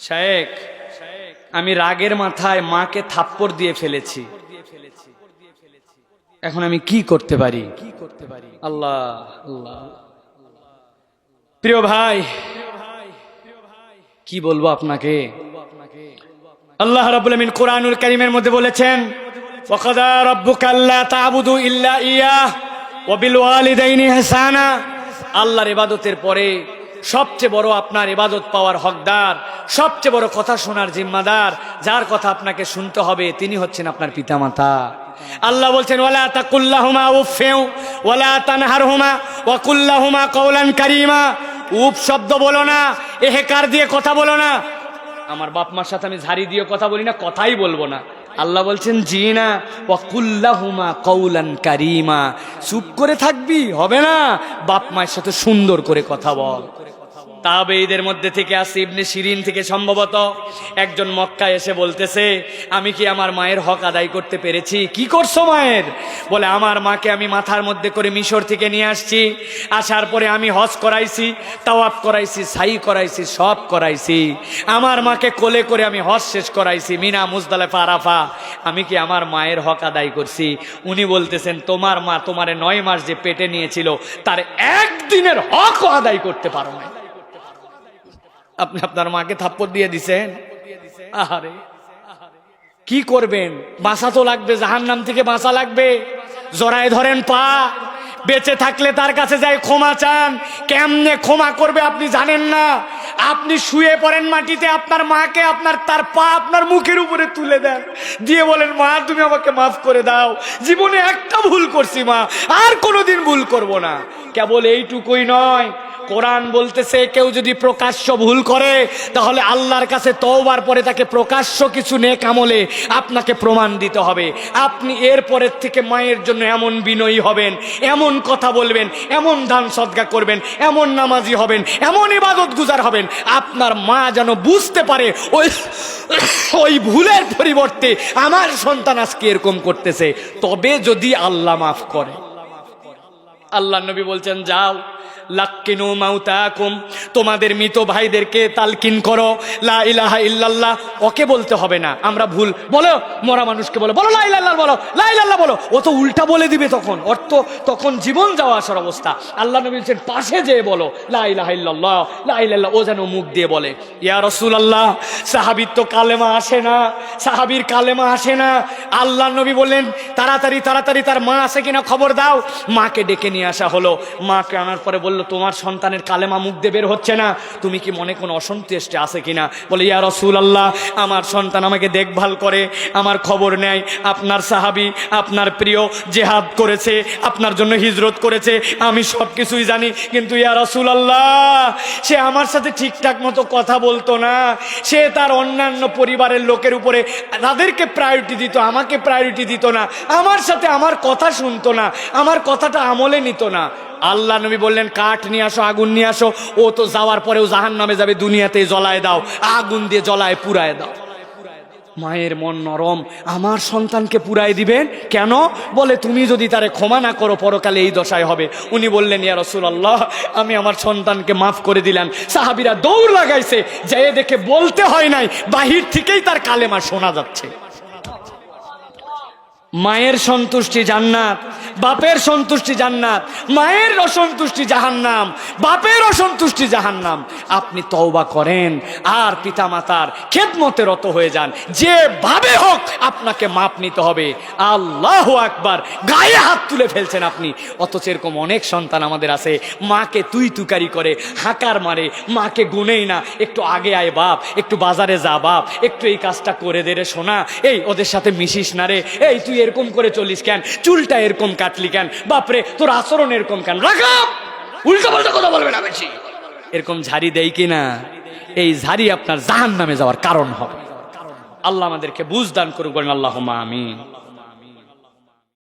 শায়েখ, আমি রাগের মাথায় মাকে থাপ্পড় দিয়ে ফেলেছি, এখন আমি কি করতে পারি? আল্লাহ আল্লাহ। প্রিয় ভাই, কি বলবো আপনাকে? আল্লাহ রাব্বুল আমিন কোরআনুল কারীমের মধ্যে বলেছেন, ওয়াকাদা রাব্বুকা আল্লা তা'বুদু ইল্লা ইয়াহ ওয়া বিল ওয়ালিদাইনি ইহসানা। আল্লাহর ইবাদতের পরে সবচেয়ে বড় আপনার ইবাদত পাওয়ার হকদার, সবচেয়ে বড় কথা শোনার জিম্মাদার, যার কথা আপনাকে শুনতে হবে, তিনি হচ্ছেন আপনার পিতামাতা। আল্লাহ বলছেন, ওয়ালা তাকুল্লাহুমা উফফিউ ওয়ালা তানহারহুমা ওয়া কুল্লাহুমা কাওলান কারীমা। উফ শব্দ বলো না, এহেকার দিয়ে কথা বলো না। আমার বাপ মার সাথে আমি ঝাড়ি দিয়ে কথা বলি না, কথাই বলবো না। আল্লাহ বলছেন জি না, ওয়া কুল্লাহুমা কাওলান কারীমা। চুপ করে থাকবি হবে না, বাপ মায়ের সাথে সুন্দর করে কথা বল। তাবেঈদের মধ্যে থেকে আসে ইবনে শিরিন থেকে সম্ভবত একজন মক্কায় এসে বলতেছে, আমি কি আমার মায়ের হক আদায় করতে পেরেছি? কি করছো মায়ের? বলে, আমার মাকে আমি মাথার মধ্যে করে মিশর থেকে নিয়ে আসছি, আসার পরে আমি হজ করাইছি, তাওয়াফ করাইছি, সাই করাইছি, সব করাইছি। আমার মাকে কোলে করে আমি হজ শেষ করাইছি, মিনা মুজদালিফা আরাফা। আমি কি আমার মায়ের হক আদায় করছি? উনি বলতেছেন, তোমার মা তোমারে 9 মাস যে পেটে নিয়েছিল, তার একদিনের হকও আদায় করতে পারো না। আপনি আপনার মাকে থাপ্পড় দিয়ে দিছেন। আরে কি করবেন? বাঁচা তো লাগবে, জাহান্নাম থেকে বাঁচা লাগবে। জড়ায় ধরেন পা, বেঁচে থাকলে তার কাছে যাই ক্ষমা চান। কেমনে ক্ষমা করবে আপনি জানেন না। আপনি শুয়ে পড়েন মাটিতে, আপনার মাকে তার পা আপনার মুখের উপরে তুলে দেন, দিয়ে বলেন, মা তুমি আমাকে মাফ করে দাও, জীবনে একটা ভুল করছি মা, আর কোনোদিন ভুল করব না। কেবল এইটুকুই নয়, কোরআন বলতেছে কেউ যদি প্রকাশ্য ভুল করে, তাহলে আল্লাহর কাছে তওবার পরে তাকে প্রকাশ্য কিছু নেক আমলে আপনাকে প্রমাণ দিতে হবে। আপনি এর পরের থেকে মায়ের জন্য এমন বিনয়ী হবেন, এমন কথা বলবেন, এমন দান সদকা করবেন, এমন নামাজি হবেন, এমন ইবাদত গুজার হবেন, আপনার মা যেন বুঝতে পারে ওই ভুলের পরিবর্তে আমার সন্তান আজকে এরকম করতেছে, তবে যদি আল্লাহ মাফ করে। আল্লাহ নবী বলছেন, যাও লাক্কিনু মাউতাকুম, তোমাদের মৃত ভাইদেরকে তালকিন করো লা ইলাহা ইল্লাল্লাহ। ওকে বলতে হবে না, আমরা ভুল বলো, মরা মানুষকে বলো, বলো লা ইলাহা ইল্লাল্লাহ, বলো লা ইলাহা ইল্লাল্লাহ, বলো। ও তো উল্টা বলে দিবে, তখন অর্থ তখন জীবন যাওয়া আসার অবস্থা। আল্লাহ নবী বলছেন, পাশে যেয়ে বলো লা ইলাহা ইল্লাল্লাহ, লা ইলাহা ইল্লাল্লাহ। ও যেন মুখ দিয়ে বলে। ইয়া রাসূলুল্লাহ, সাহাবীর তো কালেমা আসে না, সাহাবীর কালেমা আসে না। আল্লাহ নবী বললেন, তাড়াতাড়ি তাড়াতাড়ি তার মা আছে কিনা খবর দাও। মাকে ডেকে নিয়ে আসা হলো। মাকে আনার পরে বলল, তোমার সন্তানের কালেমা মুখ দিয়ে বের হচ্ছে না, তুমি কি মনে কোনো অসন্তুষ্টি আছে কিনা? বলে, ইয়া রাসূলুল্লাহ, আমার সন্তান আমাকে দেখভাল করে, আমার খবর নেয়, আপনার সাহাবী, আপনার প্রিয়, জিহাদ করেছে, আপনার জন্য হিজরত করেছে, আমি সব কিছুই জানি, কিন্তু ইয়া রাসূলুল্লাহ, সে আমার সাথে ঠিকঠাক মতো কথা বলতো না, সে তার অন্যান্য পরিবারের লোকের উপরে তাদেরকে প্রায়োরিটি দিত, আমাকে প্রায়োরিটি দিত না, আমার সাথে আমার কথা শুনতো না, আমার কথাটা আমলে নিত না। আল্লাহ নবী বললেন, কাঠ নিয়ে আসো, আগুন নিয়ে আসো। ও তো যাওয়ার পরেও জাহান্নামে যাবে, দুনিয়াতে জ্বলায় দাও, আগুন দিয়ে জ্বলায় পুড়ায় দাও। মায়ের মন নরম, আমার সন্তানকে পুড়ায় দিবেন কেন? বলে, তুমি যদি তারে ক্ষমা না করো, পরকালে এই দশায় হবে। উনি বললেন, ইয়া রাসূলুল্লাহ, আমি আমার সন্তানকে মাফ করে দিলাম। সাহাবীরা দৌড় লাগাইছে, যেয়ে দেখে বলতে হয় নাই, বাহির থেকেই তার কালেমা শোনা যাচ্ছে। মায়ের সন্তুষ্টি জান্নাত, বাপের সন্তুষ্টি জান্নাত। মায়ের অসন্তুষ্টি জাহান্নাম, বাপের অসন্তুষ্টি জাহান্নাম। আপনি তওবা করেন আর পিতামাতার খেদমতে রত হয়ে যান, যেভাবে হোক আপনাকে মাপ নিতে হবে। আল্লাহু আকবার, গায়ে হাত তুলে ফেলছেন আপনি। অথচ এরকম অনেক সন্তান আমাদের আছে, মাকে তুই তুকারি করে, হাঁকার মারে, মাকে গুনেই না। একটু আগে আয় বাপ, একটু বাজারে যা বাপ, একটু এই কাজটা করে দে রে সোনা, এই ওদের সাথে মিশিস না রে, এই তুই এরকম করে চলিস কেন, চুলটা এরকম কাটলি কেন, বাপরে তোর আচরণ এরকম কেন, রাখাম উল্টো পাল্টা কথা বলবে না বেশি। এরকম ঝাড়ি দেয় কিনা? এই ঝাড়ি আপনার জাহান্নামে যাওয়ার কারণ হবে। আল্লাহ আমাদেরকে বুঝ দান করুক, বলেন আল্লাহুম্মা আমিন।